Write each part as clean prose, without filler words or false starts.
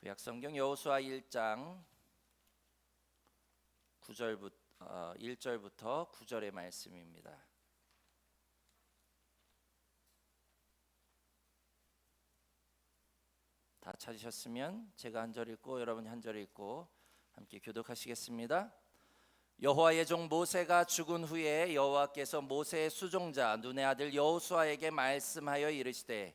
구약성경 여호수아 1장 1절부터 9절의 말씀입니다. 다 찾으셨으면 제가 한 절 읽고 여러분이 한 절 읽고 함께 교독하시겠습니다. 여호와의 종 모세가 죽은 후에 여호와께서 모세의 수종자 눈의 아들 여호수아에게 말씀하여 이르시되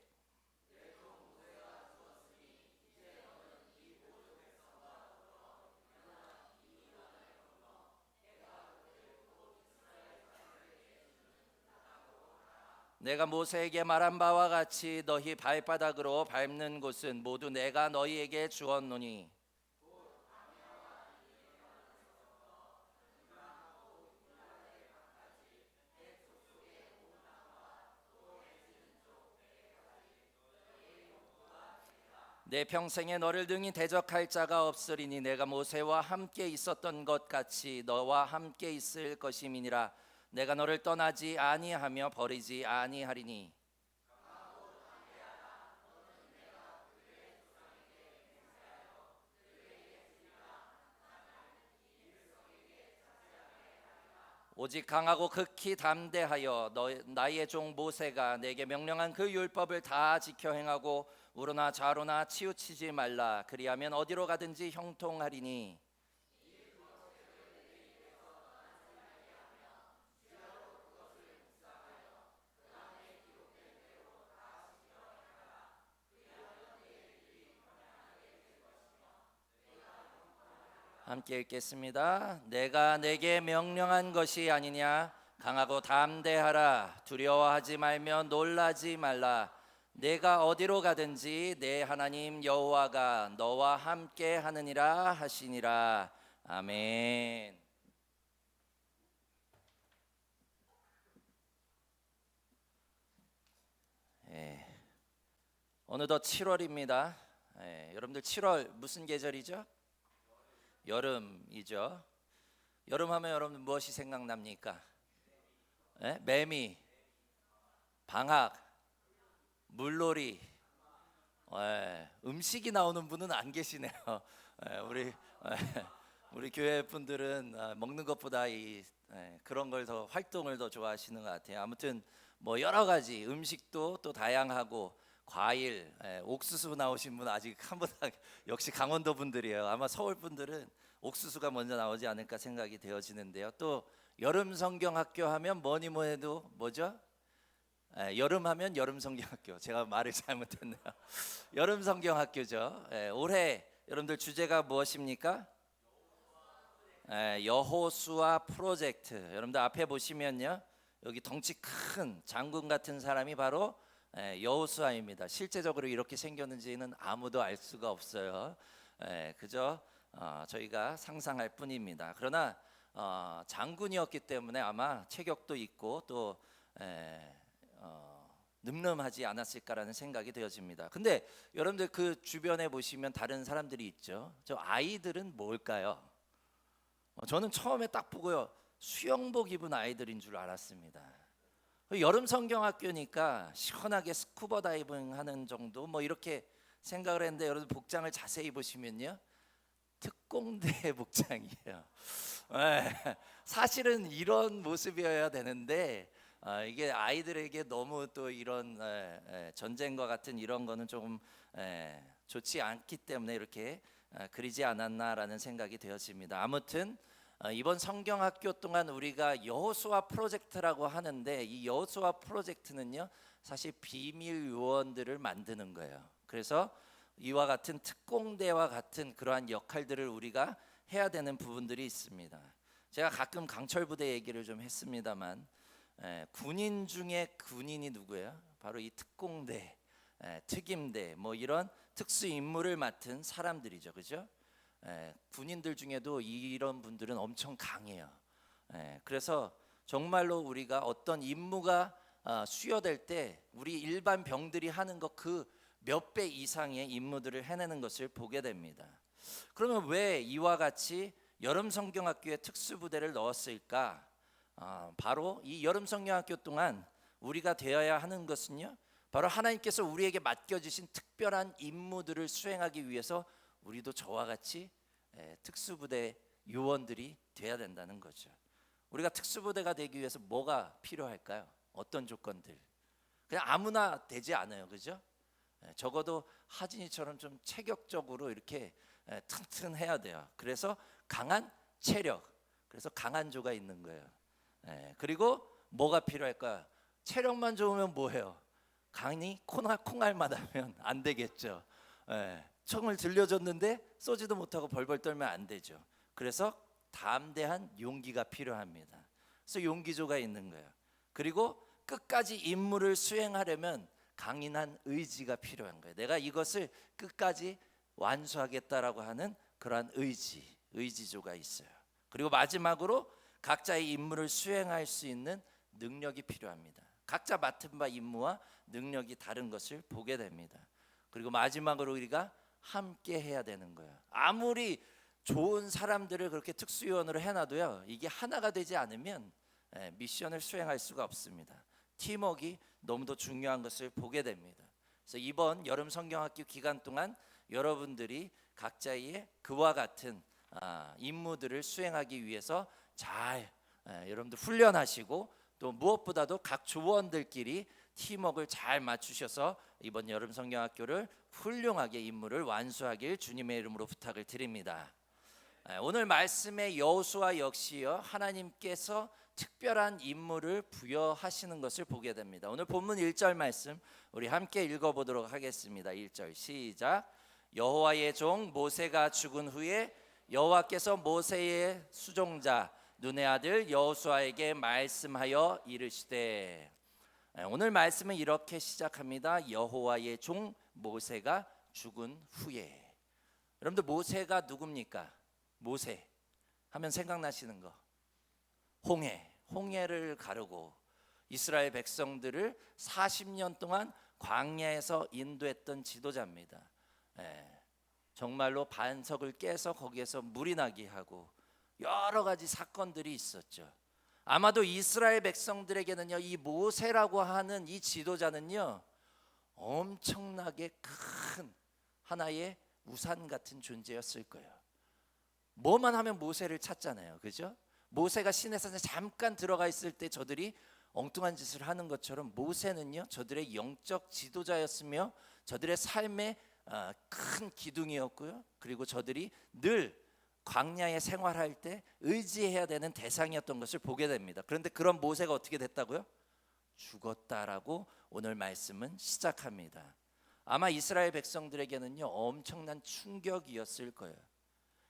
내가 모세에게 말한 바와 같이 너희 발바닥으로 밟는 곳은 모두 내가 너희에게 주었노니 내 평생에 너를 등이 대적할 자가 없으리니 내가 모세와 함께 있었던 것 같이 너와 함께 있을 것임이니라. 내가 너를 떠나지 아니하며 버리지 아니하리니 오직 강하고 극히 담대하여 나의 종 모세가 내게 명령한 그 율법을 다 지켜 행하고 우로나 좌로나 치우치지 말라. 그리하면 어디로 가든지 형통하리니 함께 읽겠습니다. 내가 내게 명령한 것이 아니냐. 강하고 담대하라. 두려워하지 말며 놀라지 말라. 내가 어디로 가든지 내 하나님 여호와가 너와 함께 하느니라 하시니라. 아멘. 어느덧 7월입니다. 여러분들 7월 무슨 계절이죠? 여름이죠. 여름하면 여러분 무엇이 생각납니까? 매미, 방학, 물놀이. 음식이 나오는 분은 안 계시네요. 우리 교회 분들은 먹는 것보다 그런 걸 더 활동을 더 좋아하시는 것 같아요. 아무튼 뭐 여러 가지 음식도 또 다양하고 과일, 옥수수 나오신 분 아직 한 번 역시 강원도 분들이에요. 아마 서울 분들은 옥수수가 먼저 나오지 않을까 생각이 되어지는데요. 또 여름 성경학교 하면 뭐니 뭐해도 뭐죠? 여름 하면 여름 성경학교. 제가 말을 잘못했네요. 여름 성경학교죠. 올해 여러분들 주제가 무엇입니까? 여호수아 프로젝트. 여러분들 앞에 보시면요, 여기 덩치 큰 장군 같은 사람이 바로 여호수아입니다. 실제적으로 이렇게 생겼는지는 아무도 알 수가 없어요. 그저 저희가 상상할 뿐입니다. 그러나 장군이었기 때문에 아마 체격도 있고 또 늠름하지 않았을까라는 생각이 되어집니다. 근데 여러분들 그 주변에 보시면 다른 사람들이 있죠. 저 아이들은 뭘까요? 저는 처음에 딱 보고요, 수영복 입은 아이들인 줄 알았습니다. 여름 성경학교니까 시원하게 스쿠버 다이빙 하는 정도 뭐 이렇게 생각을 했는데 여러분 복장을 자세히 보시면요, 특공대 복장이에요. 사실은 이런 모습이어야 되는데 이게 아이들에게 너무 또 이런 전쟁과 같은 이런 거는 조금 좋지 않기 때문에 이렇게 그리지 않았나라는 생각이 되어집니다. 아무튼 이번 성경학교 동안 우리가 여호수아 프로젝트라고 하는데 이 여호수아 프로젝트는요, 사실 비밀 요원들을 만드는 거예요. 그래서 이와 같은 특공대와 같은 그러한 역할들을 우리가 해야 되는 부분들이 있습니다. 제가 가끔 강철 부대 얘기를 좀 했습니다만 군인 중에 군인이 누구예요? 바로 이 특공대, 특임대 뭐 이런 특수 임무를 맡은 사람들이죠. 그죠? 군인들 중에도 이런 분들은 엄청 강해요. 그래서 정말로 우리가 어떤 임무가 수여될 때 우리 일반 병들이 하는 것 그 몇 배 이상의 임무들을 해내는 것을 보게 됩니다. 그러면 왜 이와 같이 여름 성경학교에 특수부대를 넣었을까? 바로 이 여름 성경학교 동안 우리가 되어야 하는 것은요, 바로 하나님께서 우리에게 맡겨주신 특별한 임무들을 수행하기 위해서 우리도 저와 같이 특수부대 요원들이 돼야 된다는 거죠. 우리가 특수부대가 되기 위해서 뭐가 필요할까요? 어떤 조건들? 그냥 아무나 되지 않아요, 그죠? 적어도 하진이처럼 좀 체격적으로 이렇게 튼튼해야 돼요. 그래서 강한 체력, 그래서 강한 조가 있는 거예요. 그리고 뭐가 필요할까요? 체력만 좋으면 뭐해요? 강이 콩알만 하면 안 되겠죠. 총을 들려줬는데 쏘지도 못하고 벌벌 떨면 안 되죠. 그래서 담대한 용기가 필요합니다. 그래서 용기조가 있는 거예요. 그리고 끝까지 임무를 수행하려면 강인한 의지가 필요한 거예요. 내가 이것을 끝까지 완수하겠다라고 하는 그러한 의지조가 있어요. 그리고 마지막으로 각자의 임무를 수행할 수 있는 능력이 필요합니다. 각자 맡은 바 임무와 능력이 다른 것을 보게 됩니다. 그리고 마지막으로 우리가 함께 해야 되는 거예요. 아무리 좋은 사람들을 그렇게 특수요원으로 해놔도요, 이게 하나가 되지 않으면 미션을 수행할 수가 없습니다. 팀워크가 너무도 중요한 것을 보게 됩니다. 그래서 이번 여름 성경학교 기간 동안 여러분들이 각자의 그와 같은 임무들을 수행하기 위해서 잘 여러분들 훈련하시고, 또 무엇보다도 각 조원들끼리 팀워크를 잘 맞추셔서 이번 여름 성경학교를 훌륭하게 임무를 완수하길 주님의 이름으로 부탁을 드립니다. 오늘 말씀의 여호수아 역시요, 하나님께서 특별한 임무를 부여하시는 것을 보게 됩니다. 오늘 본문 1절 말씀 우리 함께 읽어보도록 하겠습니다. 1절 시작. 여호와의 종 모세가 죽은 후에 여호와께서 모세의 수종자 눈의 아들 여호수아에게 말씀하여 이르시되. 오늘 말씀은 이렇게 시작합니다. 여호와의 종 모세가 죽은 후에. 여러분들 모세가 누굽니까? 모세 하면 생각나시는 거, 홍해를 가르고 이스라엘 백성들을 40년 동안 광야에서 인도했던 지도자입니다. 정말로 반석을 깨서 거기에서 물이 나게 하고 여러 가지 사건들이 있었죠. 아마도 이스라엘 백성들에게는요, 이 모세라고 하는 이 지도자는요, 엄청나게 큰 하나의 우산 같은 존재였을 거예요. 뭐만 하면 모세를 찾잖아요, 그죠? 모세가 시내산에 잠깐 들어가 있을 때 저들이 엉뚱한 짓을 하는 것처럼 모세는요, 저들의 영적 지도자였으며 저들의 삶의 큰 기둥이었고요. 그리고 저들이 늘 광야에 생활할 때 의지해야 되는 대상이었던 것을 보게 됩니다. 그런데 그런 모세가 어떻게 됐다고요? 죽었다라고 오늘 말씀은 시작합니다. 아마 이스라엘 백성들에게는요, 엄청난 충격이었을 거예요.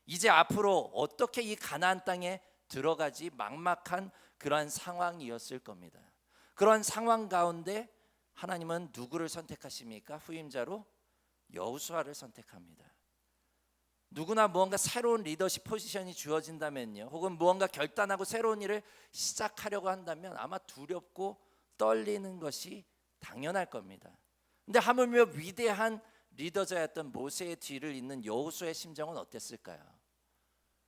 이제 앞으로 어떻게 이 가나안 땅에 들어가지 막막한 그러한 상황이었을 겁니다. 그런 상황 가운데 하나님은 누구를 선택하십니까? 후임자로 여호수아를 선택합니다. 누구나 무언가 새로운 리더십 포지션이 주어진다면요, 혹은 무언가 결단하고 새로운 일을 시작하려고 한다면 아마 두렵고 떨리는 것이 당연할 겁니다. 근데 하물며 위대한 리더자였던 모세의 뒤를 잇는 여호수아의 심정은 어땠을까요?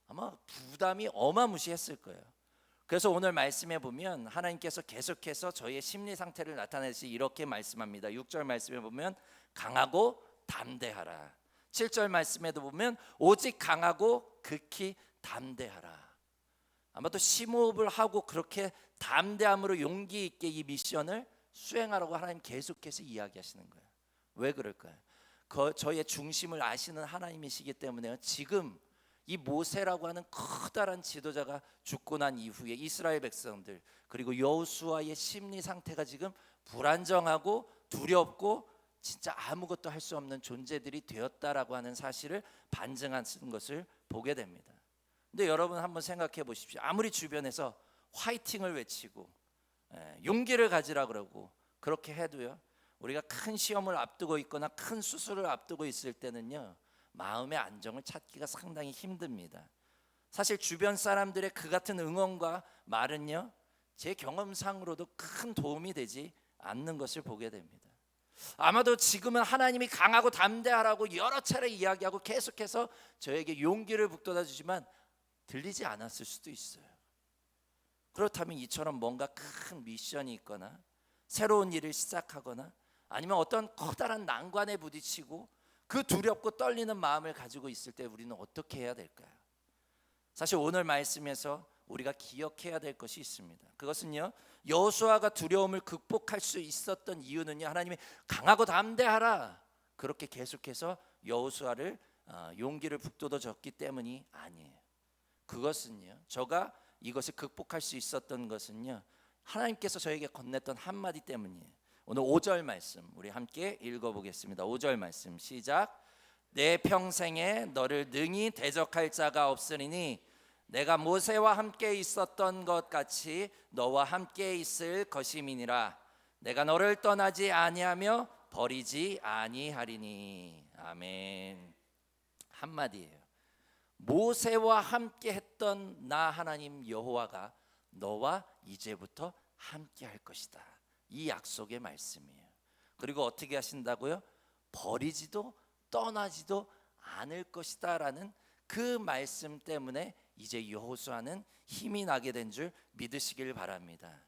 아마 부담이 어마무시했을 거예요. 그래서 오늘 말씀에 보면 하나님께서 계속해서 저희의 심리 상태를 나타내시 이렇게 말씀합니다. 6절 말씀에 보면 강하고 담대하라. 7절 말씀에도 보면 오직 강하고 극히 담대하라. 아마도 심호흡을 하고 그렇게 담대함으로 용기 있게 이 미션을 수행하라고 하나님 계속해서 이야기하시는 거예요. 왜 그럴까요? 저의 중심을 아시는 하나님이시기 때문에요. 지금 이 모세라고 하는 커다란 지도자가 죽고 난 이후에 이스라엘 백성들 그리고 여호수아의 심리 상태가 지금 불안정하고 두렵고 진짜 아무것도 할 수 없는 존재들이 되었다라고 하는 사실을 반증하는 것을 보게 됩니다. 근데 여러분 한번 생각해 보십시오. 아무리 주변에서 화이팅을 외치고 용기를 가지라 그러고 그렇게 해도요, 우리가 큰 시험을 앞두고 있거나 큰 수술을 앞두고 있을 때는요, 마음의 안정을 찾기가 상당히 힘듭니다. 사실 주변 사람들의 그 같은 응원과 말은요, 제 경험상으로도 큰 도움이 되지 않는 것을 보게 됩니다. 아마도 지금은 하나님이 강하고 담대하라고 여러 차례 이야기하고 계속해서 저에게 용기를 북돋아 주지만 들리지 않았을 수도 있어요. 그렇다면 이처럼 뭔가 큰 미션이 있거나 새로운 일을 시작하거나 아니면 어떤 커다란 난관에 부딪히고 그 두렵고 떨리는 마음을 가지고 있을 때 우리는 어떻게 해야 될까요? 사실 오늘 말씀에서 우리가 기억해야 될 것이 있습니다. 그것은요, 여호수아가 두려움을 극복할 수 있었던 이유는요, 하나님이 강하고 담대하라 그렇게 계속해서 여호수아를 용기를 북돋워 줬기 때문이 아니에요. 그것은요, 저가 이것을 극복할 수 있었던 것은요, 하나님께서 저에게 건넸던 한마디 때문이에요. 오늘 5절 말씀 우리 함께 읽어보겠습니다. 5절 말씀 시작. 내 평생에 너를 능히 대적할 자가 없으리니 내가 모세와 함께 있었던 것 같이 너와 함께 있을 것임이니라. 내가 너를 떠나지 아니하며 버리지 아니하리니. 아멘. 한마디예요. 모세와 함께 했던 나 하나님 여호와가 너와 이제부터 함께 할 것이다. 이 약속의 말씀이에요. 그리고 어떻게 하신다고요? 버리지도 떠나지도 않을 것이다 라는 그 말씀 때문에 이제 여호수아는 힘이 나게 된 줄 믿으시길 바랍니다.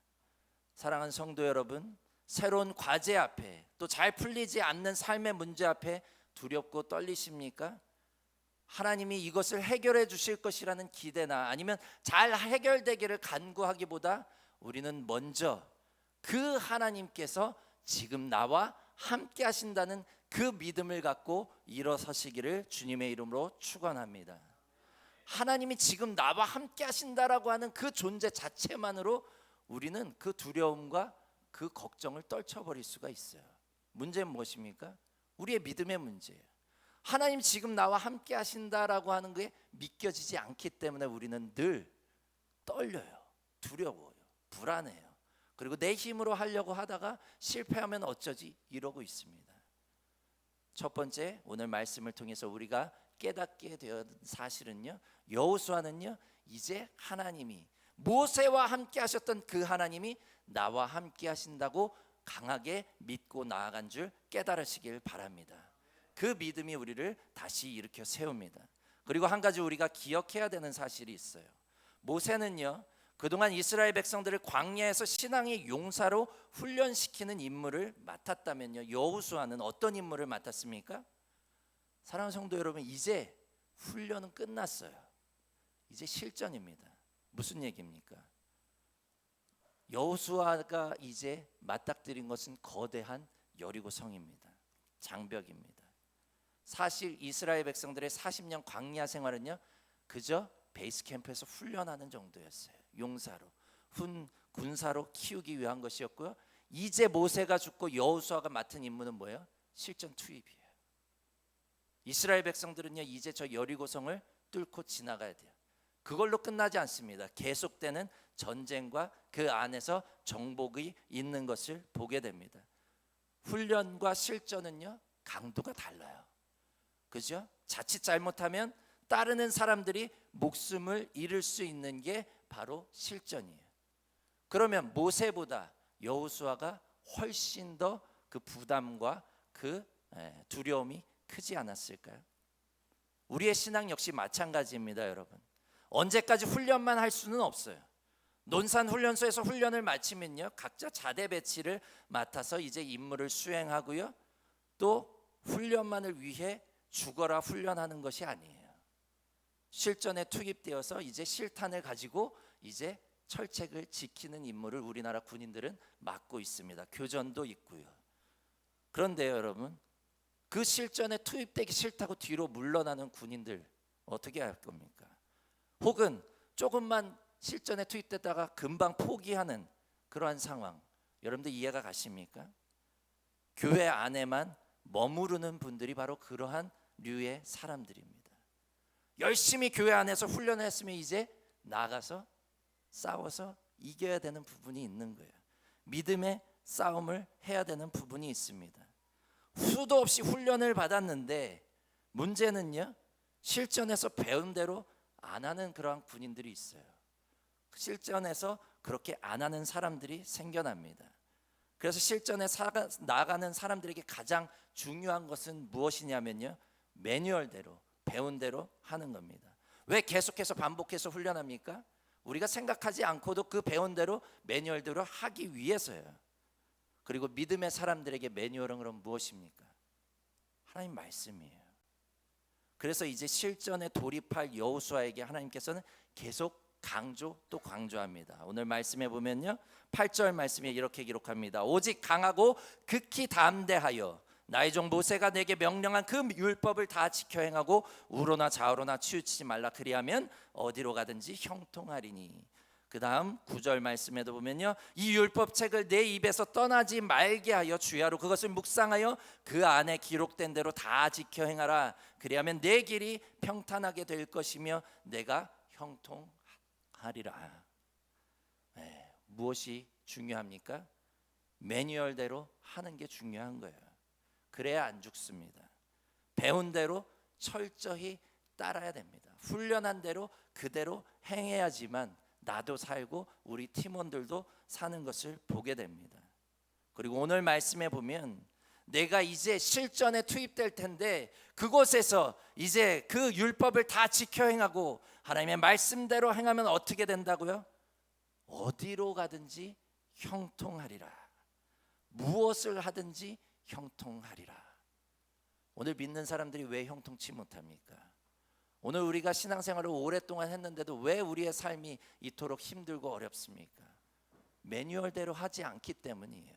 사랑하는 성도 여러분, 새로운 과제 앞에 또 잘 풀리지 않는 삶의 문제 앞에 두렵고 떨리십니까? 하나님이 이것을 해결해 주실 것이라는 기대나 아니면 잘 해결되기를 간구하기보다 우리는 먼저 그 하나님께서 지금 나와 함께 하신다는 그 믿음을 갖고 일어서시기를 주님의 이름으로 축원합니다. 하나님이 지금 나와 함께 하신다라고 하는 그 존재 자체만으로 우리는 그 두려움과 그 걱정을 떨쳐버릴 수가 있어요. 문제는 무엇입니까? 우리의 믿음의 문제예요. 하나님 지금 나와 함께 하신다라고 하는 게 믿겨지지 않기 때문에 우리는 늘 떨려요. 두려워요. 불안해요. 그리고 내 힘으로 하려고 하다가 실패하면 어쩌지 이러고 있습니다. 첫 번째, 오늘 말씀을 통해서 우리가 깨닫게 되었던 사실은요, 여호수아는요 이제 하나님이 모세와 함께 하셨던 그 하나님이 나와 함께 하신다고 강하게 믿고 나아간 줄 깨달으시길 바랍니다. 그 믿음이 우리를 다시 일으켜 세웁니다. 그리고 한 가지 우리가 기억해야 되는 사실이 있어요. 모세는요 그동안 이스라엘 백성들을 광야에서 신앙의 용사로 훈련시키는 임무를 맡았다면요, 여호수아는 어떤 임무를 맡았습니까? 사랑하는 성도 여러분, 이제 훈련은 끝났어요. 이제 실전입니다. 무슨 얘기입니까? 여호수아가 이제 맞닥뜨린 것은 거대한 여리고 성입니다. 장벽입니다. 사실 이스라엘 백성들의 40년 광야 생활은요 그저 베이스 캠프에서 훈련하는 정도였어요. 용사로, 군사로 키우기 위한 것이었고요. 이제 모세가 죽고 여호수아가 맡은 임무는 뭐예요? 실전 투입이에요. 이스라엘 백성들은요 이제 저 여리고성을 뚫고 지나가야 돼요. 그걸로 끝나지 않습니다. 계속되는 전쟁과 그 안에서 정복이 있는 것을 보게 됩니다. 훈련과 실전은요 강도가 달라요. 그죠? 자칫 잘못하면 따르는 사람들이 목숨을 잃을 수 있는 게 바로 실전이에요. 그러면 모세보다 여호수아가 훨씬 더 그 부담과 그 두려움이 크지 않았을까요? 우리의 신앙 역시 마찬가지입니다, 여러분. 언제까지 훈련만 할 수는 없어요. 논산훈련소에서 훈련을 마치면요 각자 자대 배치를 맡아서 이제 임무를 수행하고요, 또 훈련만을 위해 죽어라 훈련하는 것이 아니에요. 실전에 투입되어서 이제 실탄을 가지고 이제 철책을 지키는 임무를 우리나라 군인들은 맡고 있습니다. 교전도 있고요. 그런데요 여러분, 그 실전에 투입되기 싫다고 뒤로 물러나는 군인들 어떻게 할 겁니까? 혹은 조금만 실전에 투입되다가 금방 포기하는 그러한 상황, 여러분들 이해가 가십니까? 교회 안에만 머무르는 분들이 바로 그러한 류의 사람들입니다. 열심히 교회 안에서 훈련을 했으면 이제 나가서 싸워서 이겨야 되는 부분이 있는 거예요. 믿음의 싸움을 해야 되는 부분이 있습니다. 수도 없이 훈련을 받았는데 문제는요 실전에서 배운 대로 안 하는 그러한 군인들이 있어요. 실전에서 그렇게 안 하는 사람들이 생겨납니다. 그래서 실전에 나가는 사람들에게 가장 중요한 것은 무엇이냐면요, 매뉴얼대로 배운 대로 하는 겁니다. 왜 계속해서 반복해서 훈련합니까? 우리가 생각하지 않고도 그 배운 대로 매뉴얼대로 하기 위해서요. 그리고 믿음의 사람들에게 매뉴얼은 그럼 무엇입니까? 하나님 말씀이에요. 그래서 이제 실전에 돌입할 여호수아에게 하나님께서는 계속 강조 또 강조합니다. 오늘 말씀에 보면요, 8절 말씀에 이렇게 기록합니다. 오직 강하고 극히 담대하여 나의 종 모세가 내게 명령한 그 율법을 다 지켜 행하고 우로나 좌우로나 치우치지 말라. 그리하면 어디로 가든지 형통하리니. 그 다음 9절 말씀에도 보면요, 이 율법책을 내 입에서 떠나지 말게 하여 주야로 그것을 묵상하여 그 안에 기록된 대로 다 지켜 행하라. 그리하면 내 길이 평탄하게 될 것이며 내가 형통하리라. 무엇이 중요합니까? 매뉴얼대로 하는 게 중요한 거예요. 그래야 안 죽습니다. 배운 대로 철저히 따라야 됩니다. 훈련한 대로 그대로 행해야지만 나도 살고 우리 팀원들도 사는 것을 보게 됩니다. 그리고 오늘 말씀에 보면 내가 이제 실전에 투입될 텐데 그곳에서 이제 그 율법을 다 지켜 행하고 하나님의 말씀대로 행하면 어떻게 된다고요? 어디로 가든지 형통하리라. 무엇을 하든지 형통하리라. 오늘 믿는 사람들이 왜 형통치 못합니까? 오늘 우리가 신앙생활을 오랫동안 했는데도 왜 우리의 삶이 이토록 힘들고 어렵습니까? 매뉴얼대로 하지 않기 때문이에요.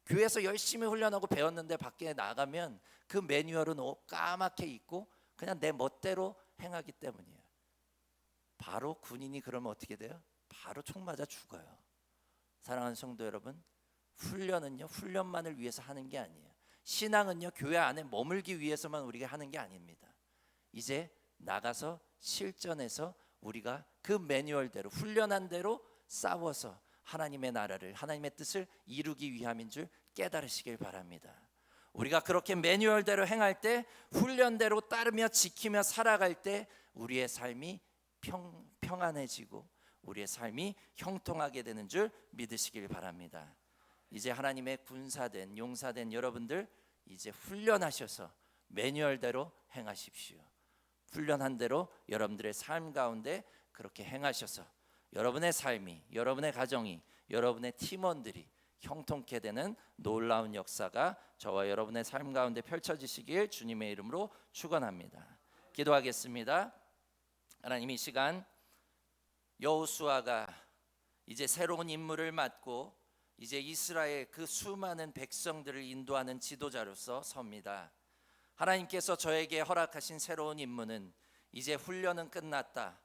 교회에서 열심히 훈련하고 배웠는데 밖에 나가면 그 매뉴얼은 까맣게 있고 그냥 내 멋대로 행하기 때문이에요. 바로 군인이 그러면 어떻게 돼요? 바로 총 맞아 죽어요. 사랑하는 성도 여러분, 훈련은요, 훈련만을 위해서 하는 게 아니에요. 신앙은요, 교회 안에 머물기 위해서만 우리가 하는 게 아닙니다. 이제 나가서 실전에서 우리가 그 매뉴얼대로 훈련한 대로 싸워서 하나님의 나라를, 하나님의 뜻을 이루기 위함인 줄 깨달으시길 바랍니다. 우리가 그렇게 매뉴얼대로 행할 때, 훈련대로 따르며 지키며 살아갈 때 우리의 삶이 평안해지고 우리의 삶이 형통하게 되는 줄 믿으시길 바랍니다. 이제 하나님의 군사된 용사된 여러분들, 이제 훈련하셔서 매뉴얼대로 행하십시오. 훈련한 대로 여러분들의 삶 가운데 그렇게 행하셔서 여러분의 삶이, 여러분의 가정이, 여러분의 팀원들이 형통케 되는 놀라운 역사가 저와 여러분의 삶 가운데 펼쳐지시길 주님의 이름으로 축원합니다. 기도하겠습니다. 하나님, 이 시간 여호수아가 이제 새로운 임무를 맡고 이제 이스라엘 그 수많은 백성들을 인도하는 지도자로서 섭니다. 하나님께서 저에게 허락하신 새로운 임무는 이제 훈련은 끝났다.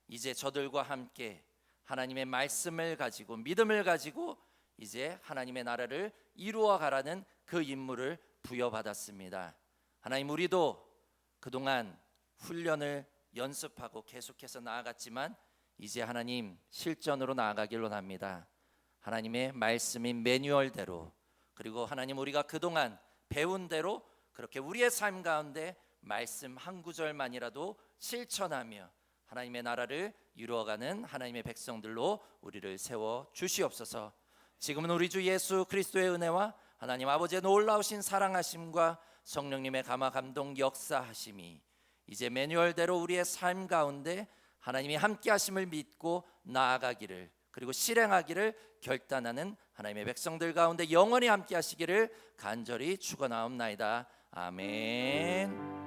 이제 저들과 함께 하나님의 말씀을 가지고 믿음을 가지고 이제 하나님의 나라를 이루어 가라는 그 임무를 부여받았습니다. 하나님, 우리도 그동안 훈련을 연습하고 계속해서 나아갔지만 이제 하나님 실전으로 나아가길 원합니다. 하나님의 말씀인 매뉴얼대로, 그리고 하나님 우리가 그동안 배운 대로 그렇게 우리의 삶 가운데 말씀 한 구절만이라도 실천하며 하나님의 나라를 이루어가는 하나님의 백성들로 우리를 세워 주시옵소서. 지금은 우리 주 예수 그리스도의 은혜와 하나님 아버지의 놀라우신 사랑하심과 성령님의 감화 감동 역사하심이 이제 매뉴얼대로 우리의 삶 가운데 하나님이 함께 하심을 믿고 나아가기를, 그리고 실행하기를 결단하는 하나님의 백성들 가운데 영원히 함께 하시기를 간절히 축원하옵나이다. 아멘.